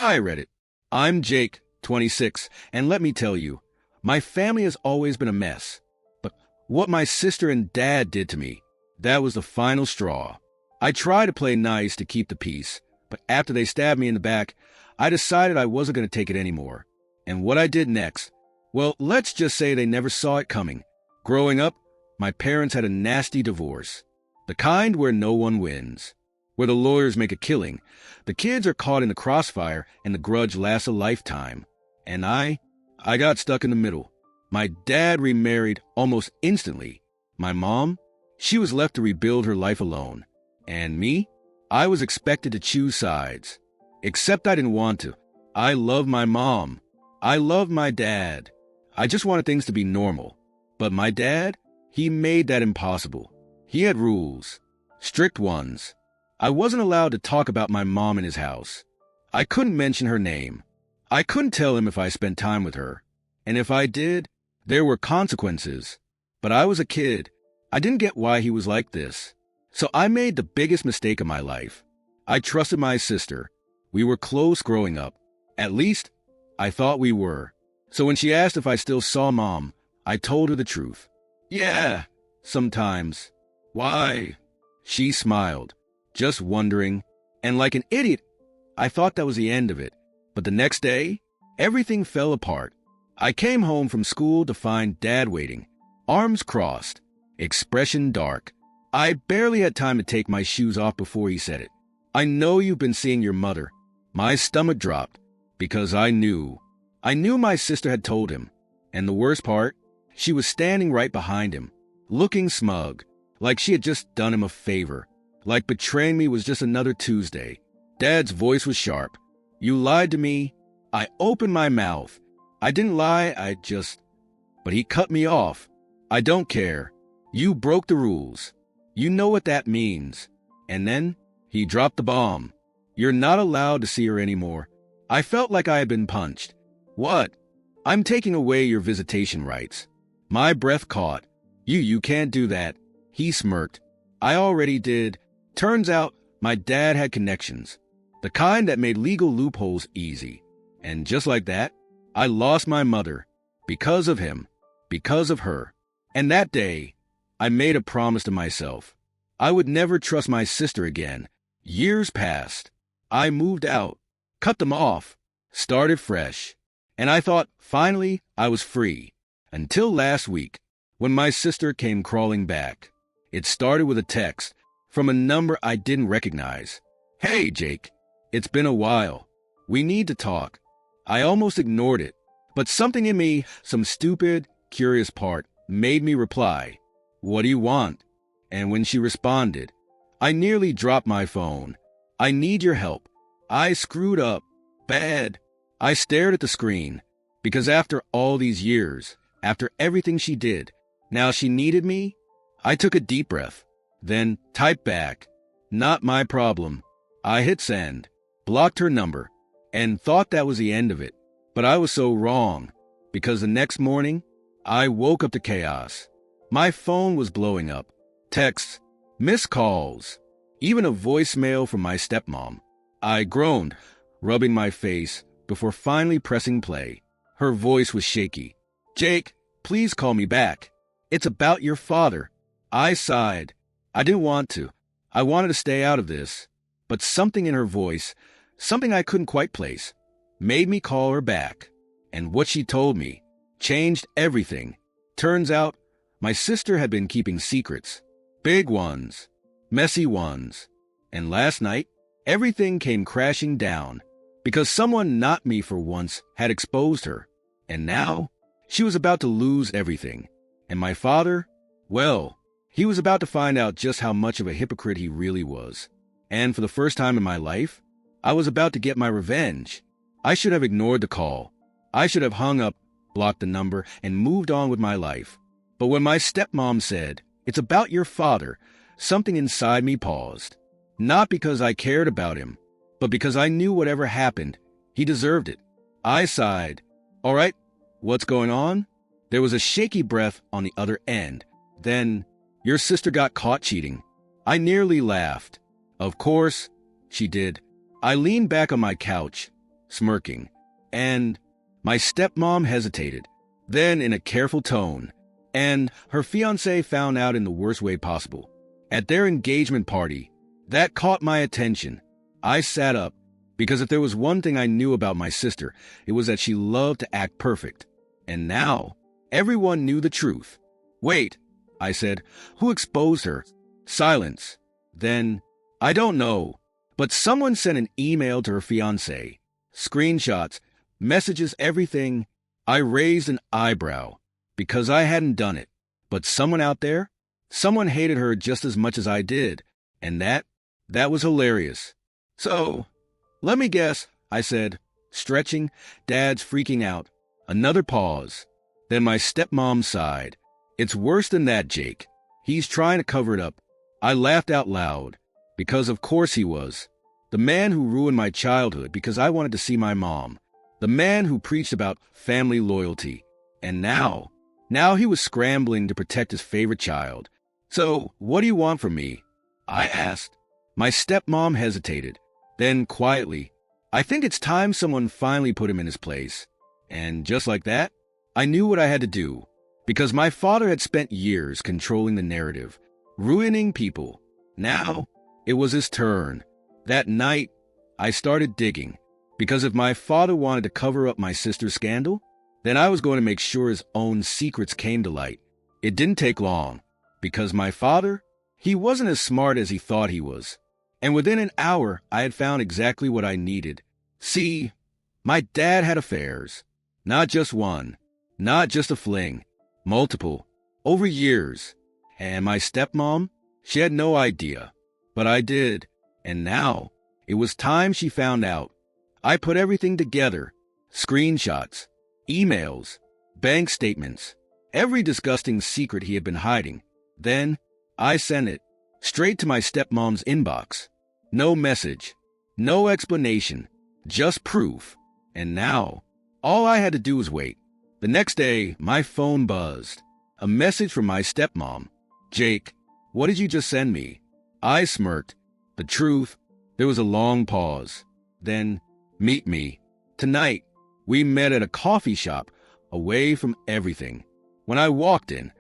Hi, Reddit. I'm Jake, 26, and let me tell you, my family has always been a mess. But what my sister and dad did to me, that was the final straw. I tried to play nice to keep the peace, but after they stabbed me in the back, I decided I wasn't going to take it anymore. And what I did next, well, let's just say they never saw it coming. Growing up, my parents had a nasty divorce. The kind where no one wins. Where the lawyers make a killing, the kids are caught in the crossfire, and the grudge lasts a lifetime. And I got stuck in the middle. My dad remarried almost instantly. My mom, she was left to rebuild her life alone. And me, I was expected to choose sides. Except I didn't want to. I love my mom. I love my dad. I just wanted things to be normal. But my dad, he made that impossible. He had rules. Strict ones. I wasn't allowed to talk about my mom in his house. I couldn't mention her name. I couldn't tell him if I spent time with her. And if I did, there were consequences. But I was a kid. I didn't get why he was like this. So I made the biggest mistake of my life. I trusted my sister. We were close growing up. At least, I thought we were. So when she asked if I still saw Mom, I told her the truth. Yeah, sometimes. Why? She smiled. Just wondering, and like an idiot, I thought that was the end of it. But the next day, everything fell apart. I came home from school to find Dad waiting, arms crossed, expression dark. I barely had time to take my shoes off before he said it. I know you've been seeing your mother. My stomach dropped, because I knew my sister had told him. And the worst part, she was standing right behind him, looking smug, like she had just done him a favor. Like betraying me was just another Tuesday. Dad's voice was sharp. You lied to me. I opened my mouth. I didn't lie, But he cut me off. I don't care. You broke the rules. You know what that means. And then he dropped the bomb. You're not allowed to see her anymore. I felt like I had been punched. What? I'm taking away your visitation rights. My breath caught. You can't do that. He smirked. I already did. Turns out, my dad had connections, the kind that made legal loopholes easy. And just like that, I lost my mother. Because of him. Because of her. And that day, I made a promise to myself. I would never trust my sister again. Years passed. I moved out, cut them off, started fresh. And I thought, finally, I was free. Until last week, when my sister came crawling back. It started with a text from a number I didn't recognize. Hey, Jake, it's been a while. We need to talk. I almost ignored it, but something in me, some stupid, curious part, made me reply, what do you want? And when she responded, I nearly dropped my phone. I need your help. I screwed up. Bad. I stared at the screen, because after all these years, after everything she did, now she needed me. I took a deep breath. Then typed back, not my problem. I hit send, blocked her number, and thought that was the end of it. But I was so wrong, because the next morning, I woke up to chaos. My phone was blowing up. Texts, missed calls, even a voicemail from my stepmom. I groaned, rubbing my face before finally pressing play. Her voice was shaky. Jake, please call me back. It's about your father. I sighed. I didn't want to. I wanted to stay out of this. But something in her voice, something I couldn't quite place, made me call her back. And what she told me changed everything. Turns out, my sister had been keeping secrets. Big ones. Messy ones. And last night, everything came crashing down. Because someone not me for once had exposed her. And now, she was about to lose everything. And my father, well, he was about to find out just how much of a hypocrite he really was. And for the first time in my life, I was about to get my revenge. I should have ignored the call. I should have hung up, blocked the number, and moved on with my life. But when my stepmom said, it's about your father, something inside me paused. Not because I cared about him, but because I knew whatever happened, he deserved it. I sighed. All right, what's going on? There was a shaky breath on the other end. Then, your sister got caught cheating. I nearly laughed. Of course, she did. I leaned back on my couch. smirking. And my stepmom hesitated, then in a careful tone. And her fiancé found out in the worst way possible. At their engagement party, that caught my attention. I sat up, because if there was one thing I knew about my sister, it was that she loved to act perfect. And now, everyone knew the truth. Wait, I said, who exposed her? Silence. Then, I don't know, but someone sent an email to her fiancé. Screenshots, messages, everything. I raised an eyebrow, because I hadn't done it. But someone out there, someone hated her just as much as I did. And that was hilarious. So, let me guess, I said, stretching. Dad's freaking out. Another pause. Then my stepmom sighed. It's worse than that, Jake. He's trying to cover it up. I laughed out loud, because of course he was. The man who ruined my childhood because I wanted to see my mom. The man who preached about family loyalty. And now he was scrambling to protect his favorite child. So, what do you want from me? I asked. My stepmom hesitated. Then, quietly, I think it's time someone finally put him in his place. And just like that, I knew what I had to do. Because my father had spent years controlling the narrative, ruining people. Now, it was his turn. That night, I started digging. Because if my father wanted to cover up my sister's scandal, then I was going to make sure his own secrets came to light. It didn't take long. Because my father, he wasn't as smart as he thought he was. And within an hour, I had found exactly what I needed. See, my dad had affairs. Not just one. Not just a fling. Multiple. Over years. And my stepmom, she had no idea. But I did. And now, it was time she found out. I put everything together. Screenshots. Emails. Bank statements. Every disgusting secret he had been hiding. Then, I sent it. Straight to my stepmom's inbox. No message. No explanation. Just proof. And now, all I had to do was wait. The next day, my phone buzzed. A message from my stepmom. Jake, what did you just send me? I smirked. The truth. There was a long pause. Then, meet me. Tonight, we met at a coffee shop, away from everything. When I walked in,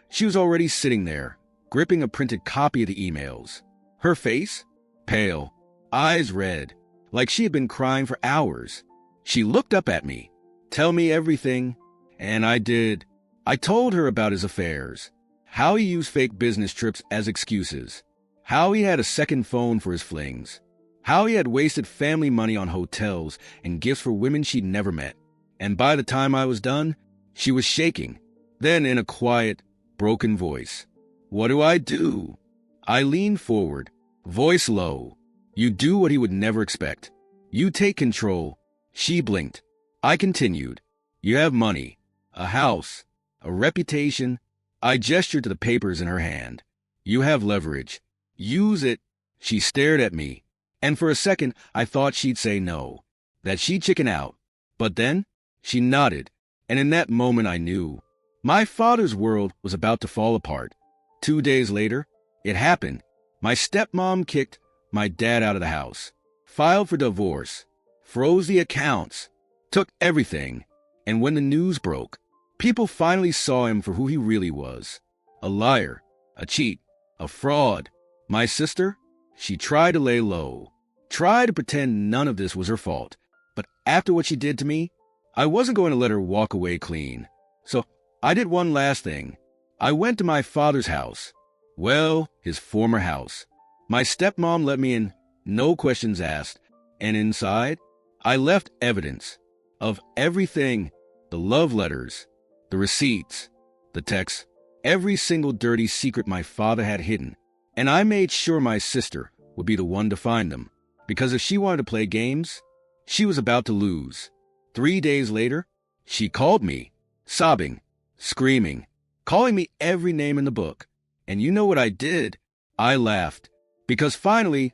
she was already sitting there, gripping a printed copy of the emails. Her face? Pale. Eyes red, like she had been crying for hours. She looked up at me. Tell me everything. And I did. I told her about his affairs. How he used fake business trips as excuses. How he had a second phone for his flings. How he had wasted family money on hotels and gifts for women she'd never met. And by the time I was done, she was shaking. Then in a quiet, broken voice. What do I do? I leaned forward, voice low. You do what he would never expect. You take control. She blinked. I continued. You have money, a house, a reputation. I gestured to the papers in her hand. You have leverage. Use it. She stared at me. And for a second, I thought she'd say no, that she'd chicken out. But then, she nodded. And in that moment, I knew. My father's world was about to fall apart. 2 days later, it happened. My stepmom kicked my dad out of the house, filed for divorce, froze the accounts, took everything. And when the news broke, people finally saw him for who he really was. A liar, a cheat, a fraud. My sister, she tried to lay low, tried to pretend none of this was her fault. But after what she did to me, I wasn't going to let her walk away clean. So I did one last thing. I went to my father's house. Well, his former house. My stepmom let me in, no questions asked. And inside, I left evidence of everything. The love letters, the receipts, the texts, every single dirty secret my father had hidden. And I made sure my sister would be the one to find them. Because if she wanted to play games, she was about to lose. 3 days later, she called me, sobbing, screaming, calling me every name in the book. And you know what I did? I laughed. Because finally,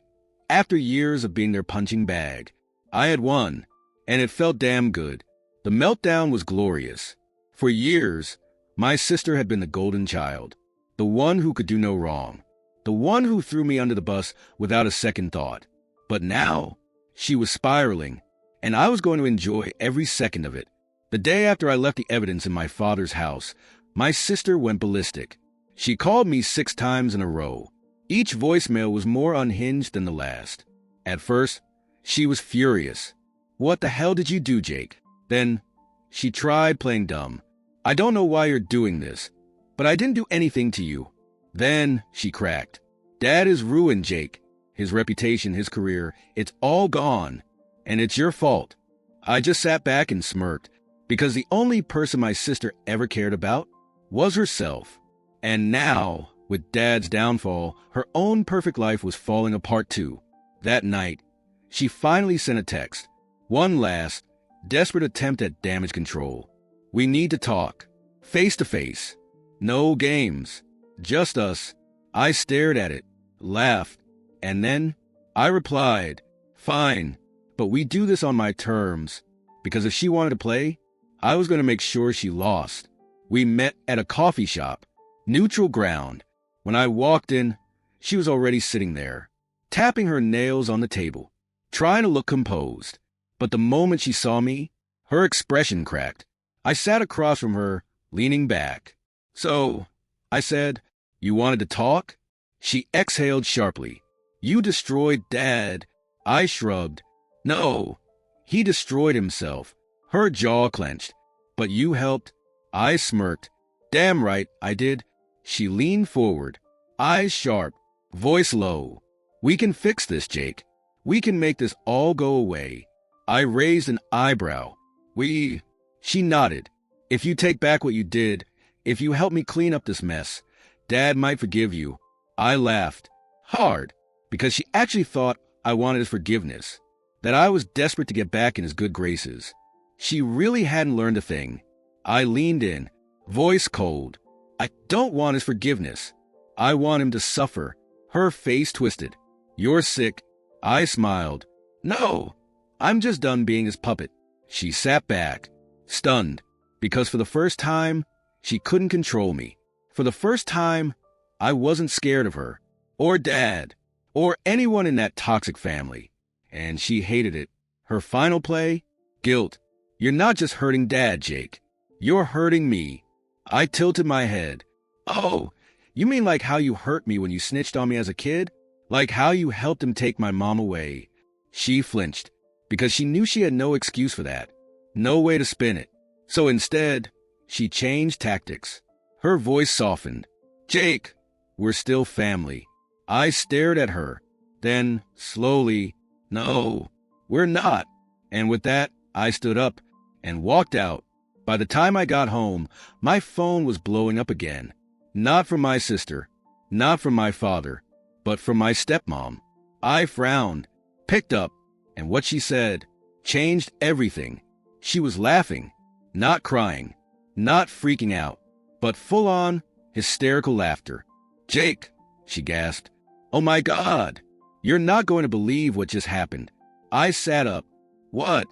after years of being their punching bag, I had won. And it felt damn good. The meltdown was glorious. For years, my sister had been the golden child. The one who could do no wrong. The one who threw me under the bus without a second thought. But now, she was spiraling. and I was going to enjoy every second of it. The day after I left the evidence in my father's house, my sister went ballistic. She called me 6 times in a row. Each voicemail was more unhinged than the last. At first, she was furious. "What the hell did you do, Jake?" Then, she tried playing dumb. "I don't know why you're doing this, but I didn't do anything to you." Then, she cracked. "Dad is ruined, Jake. His reputation, his career, it's all gone. And it's your fault." I just sat back and smirked, because the only person my sister ever cared about was herself. And now, with Dad's downfall, her own perfect life was falling apart too. That night, she finally sent a text. One last, desperate attempt at damage control. "We need to talk. Face to face. No games. Just us." I stared at it, laughed, and then I replied, "Fine, but we do this on my terms." Because if she wanted to play, I was going to make sure she lost. We met at a coffee shop, neutral ground. When I walked in, she was already sitting there, tapping her nails on the table, trying to look composed. But the moment she saw me, her expression cracked. I sat across from her, leaning back. "So," I said, "you wanted to talk?" She exhaled sharply. "You destroyed Dad." I shrugged. "No, he destroyed himself." Her jaw clenched. "But you helped." I smirked. "Damn right, I did." She leaned forward, eyes sharp, voice low. "We can fix this, Jake. We can make this all go away." I raised an eyebrow. "We..." She nodded. "If you take back what you did, if you help me clean up this mess, Dad might forgive you." I laughed. Hard, because she actually thought I wanted his forgiveness, that I was desperate to get back in his good graces. She really hadn't learned a thing. I leaned in, voice cold. "I don't want his forgiveness. I want him to suffer." Her face twisted. "You're sick." I smiled. "No, I'm just done being his puppet." She sat back, stunned, because for the first time, she couldn't control me. For the first time, I wasn't scared of her, or Dad, or anyone in that toxic family. And she hated it. Her final play? Guilt. "You're not just hurting Dad, Jake. You're hurting me." I tilted my head. "Oh, you mean like how you hurt me when you snitched on me as a kid? Like how you helped him take my mom away?" She flinched, because she knew she had no excuse for that. No way to spin it. So instead, she changed tactics. Her voice softened. "Jake, we're still family." I stared at her. Then, slowly, "No, we're not." And with that, I stood up and walked out. By the time I got home, my phone was blowing up again. Not from my sister, not from my father, but from my stepmom. I frowned, picked up, and what she said changed everything. She was laughing, not crying, not freaking out, but full-on, hysterical laughter. "Jake," she gasped. "Oh my God, you're not going to believe what just happened." I sat up. "What?"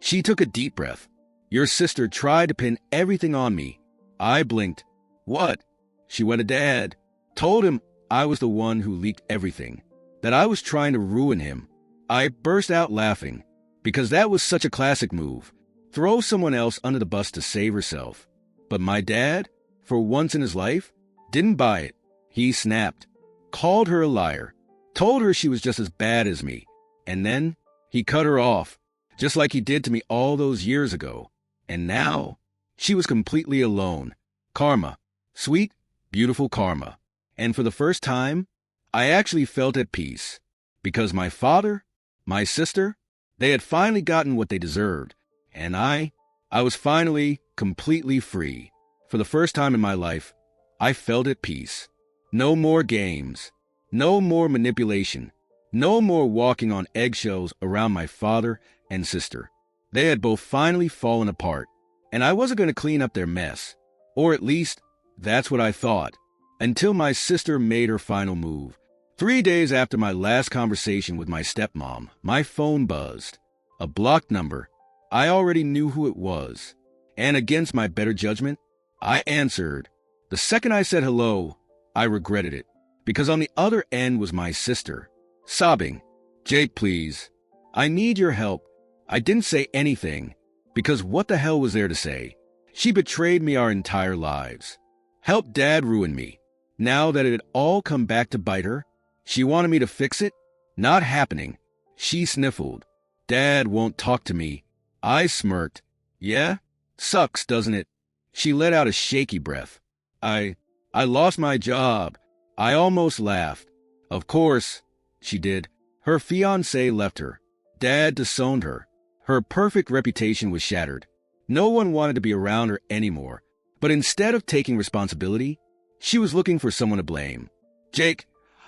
She took a deep breath. "Your sister tried to pin everything on me." I blinked. "What?" She went to Dad, told him I was the one who leaked everything, that I was trying to ruin him. I burst out laughing, because that was such a classic move. Throw someone else under the bus to save herself. But my dad, for once in his life, didn't buy it. He snapped, called her a liar, told her she was just as bad as me, and then he cut her off, just like he did to me all those years ago. And now, she was completely alone. Karma. Sweet, beautiful karma. And for the first time, I actually felt at peace. Because my father, my sister, they had finally gotten what they deserved. And I was finally completely free. For the first time in my life, I felt at peace. No more games. No more manipulation. No more walking on eggshells around my father and sister. They had both finally fallen apart, and I wasn't going to clean up their mess. Or at least, that's what I thought. Until my sister made her final move. 3 days after my last conversation with my stepmom, my phone buzzed. A blocked number. I already knew who it was. And against my better judgment, I answered. The second I said hello, I regretted it. Because on the other end was my sister, sobbing. "Jake, please. I need your help. I didn't say anything, because what the hell was there to say? She betrayed me our entire lives. Helped Dad ruin me. Now that it had all come back to bite her, she wanted me to fix it? Not happening. She sniffled. Dad won't talk to me. I smirked. Yeah? Sucks, doesn't it? She let out a shaky breath. I lost my job. I almost laughed. Of course, she did. Her fiancé left her. Dad disowned her. Her perfect reputation was shattered. No one wanted to be around her anymore. But instead of taking responsibility, she was looking for someone to blame. Jake,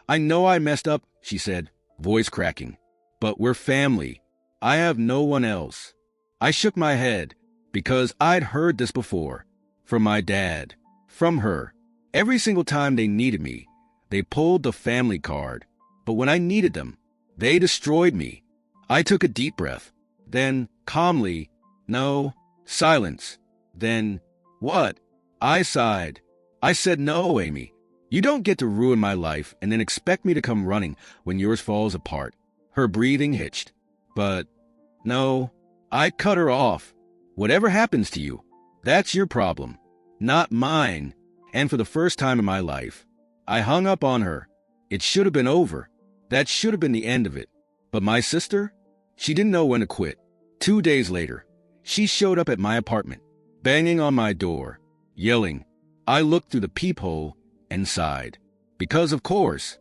I know I messed up, she said, voice cracking. But we're family. I have no one else. I shook my head, because I'd heard this before. From my dad. From her. Every single time they needed me, they pulled the family card. But when I needed them, they destroyed me. I took a deep breath. Then, calmly, no, silence. Then, what? I sighed. I said, no, Amy. You don't get to ruin my life and then expect me to come running when yours falls apart. Her breathing hitched. But, no, I cut her off. Whatever happens to you, that's your problem, not mine. And for the first time in my life, I hung up on her. It should have been over. That should have been the end of it. But my sister? She didn't know when to quit. 2 days later, she showed up at my apartment, banging on my door, yelling. I looked through the peephole and sighed. Because of course,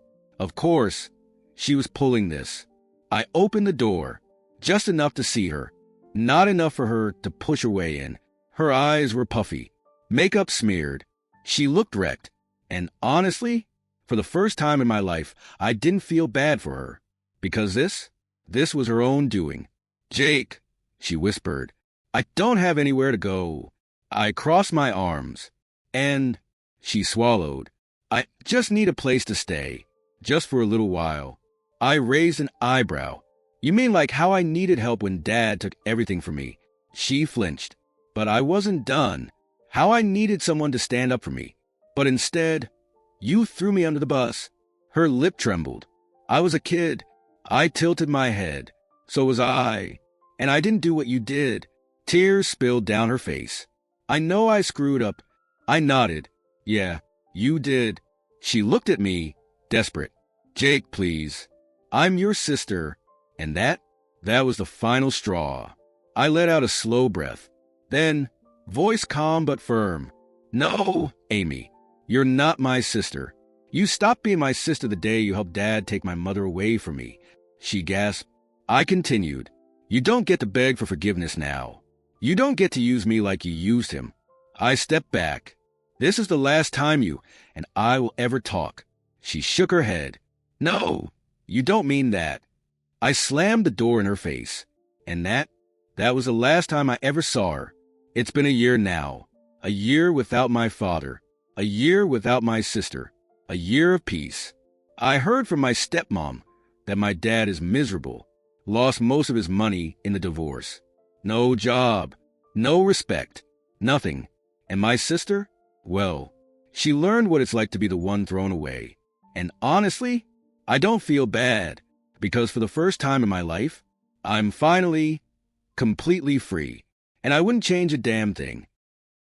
she was pulling this. I opened the door, just enough to see her, not enough for her to push her way in. Her eyes were puffy, makeup smeared. She looked wrecked, and honestly, for the first time in my life, I didn't feel bad for her. Because this was her own doing. Jake, she whispered, I don't have anywhere to go. I crossed my arms, and she swallowed. I just need a place to stay, just for a little while. I raised an eyebrow. You mean like how I needed help when Dad took everything from me? She flinched. But I wasn't done. How I needed someone to stand up for me. But instead, you threw me under the bus. Her lip trembled. I was a kid. I tilted my head. So was I. And I didn't do what you did. Tears spilled down her face. I know I screwed up. I nodded. Yeah, you did. She looked at me, desperate. Jake, please. I'm your sister. And that was the final straw. I let out a slow breath. Then, voice calm but firm. No, Amy, you're not my sister. You stopped being my sister the day you helped Dad take my mother away from me. She gasped. I continued. You don't get to beg for forgiveness now. You don't get to use me like you used him. I stepped back. This is the last time you and I will ever talk. She shook her head. No, you don't mean that. I slammed the door in her face. And that was the last time I ever saw her. It's been a year now. A year without my father. A year without my sister. A year of peace. I heard from my stepmom that my dad is miserable. Lost most of his money in the divorce. No job. No respect. Nothing. And my sister? Well, she learned what it's like to be the one thrown away. And honestly, I don't feel bad. Because for the first time in my life, I'm finally completely free. And I wouldn't change a damn thing.